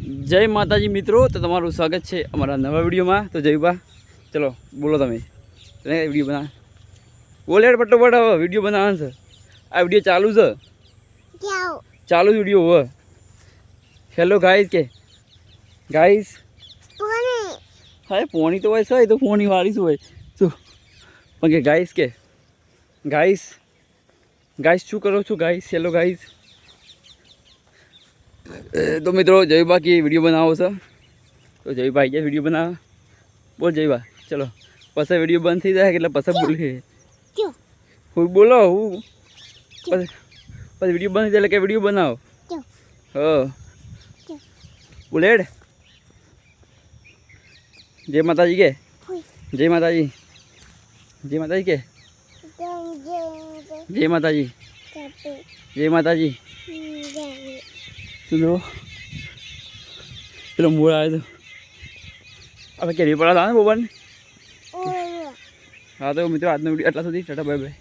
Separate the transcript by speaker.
Speaker 1: જય માતાજી મિત્રો, તો તમારું સ્વાગત છે અમારા નવા વિડીયોમાં। તો જયબા ચલો બોલો, તમે વિડીયો બના બોલે ફટોફટ, હવે વિડીયો બનાવવાનો છે। આ વિડીયો ચાલુ છે, ચાલુ વિડીયો હવે। હેલો ગાઈસ કે ગાઈસ હા પોણી તો હોય છે, તો પોણી વાળી શું હોય શું પણ કે ગાઈસ શું કરો છો ગાઈસ? Hello guys. તો મિત્રો જયબા की वीडियो बनाओ सर, तो जयबा आई जाए वीडियो बना। बोल जयबा चलो, पस वीडियो बंद थी जाए એટલે પછ બોલે હું બોલો હું પછી वीडियो बंद થઈ જાય કે वीडियो બનાવો હા બોલેડ। जय माताजी के जय माताजी के जय माताजी सुनो चलो मोड़ आए तो अब क्या पड़ा था ना बोबन। हाँ तो मित्रों आज वीडियो आटला सुधी टाटा बाय बाय।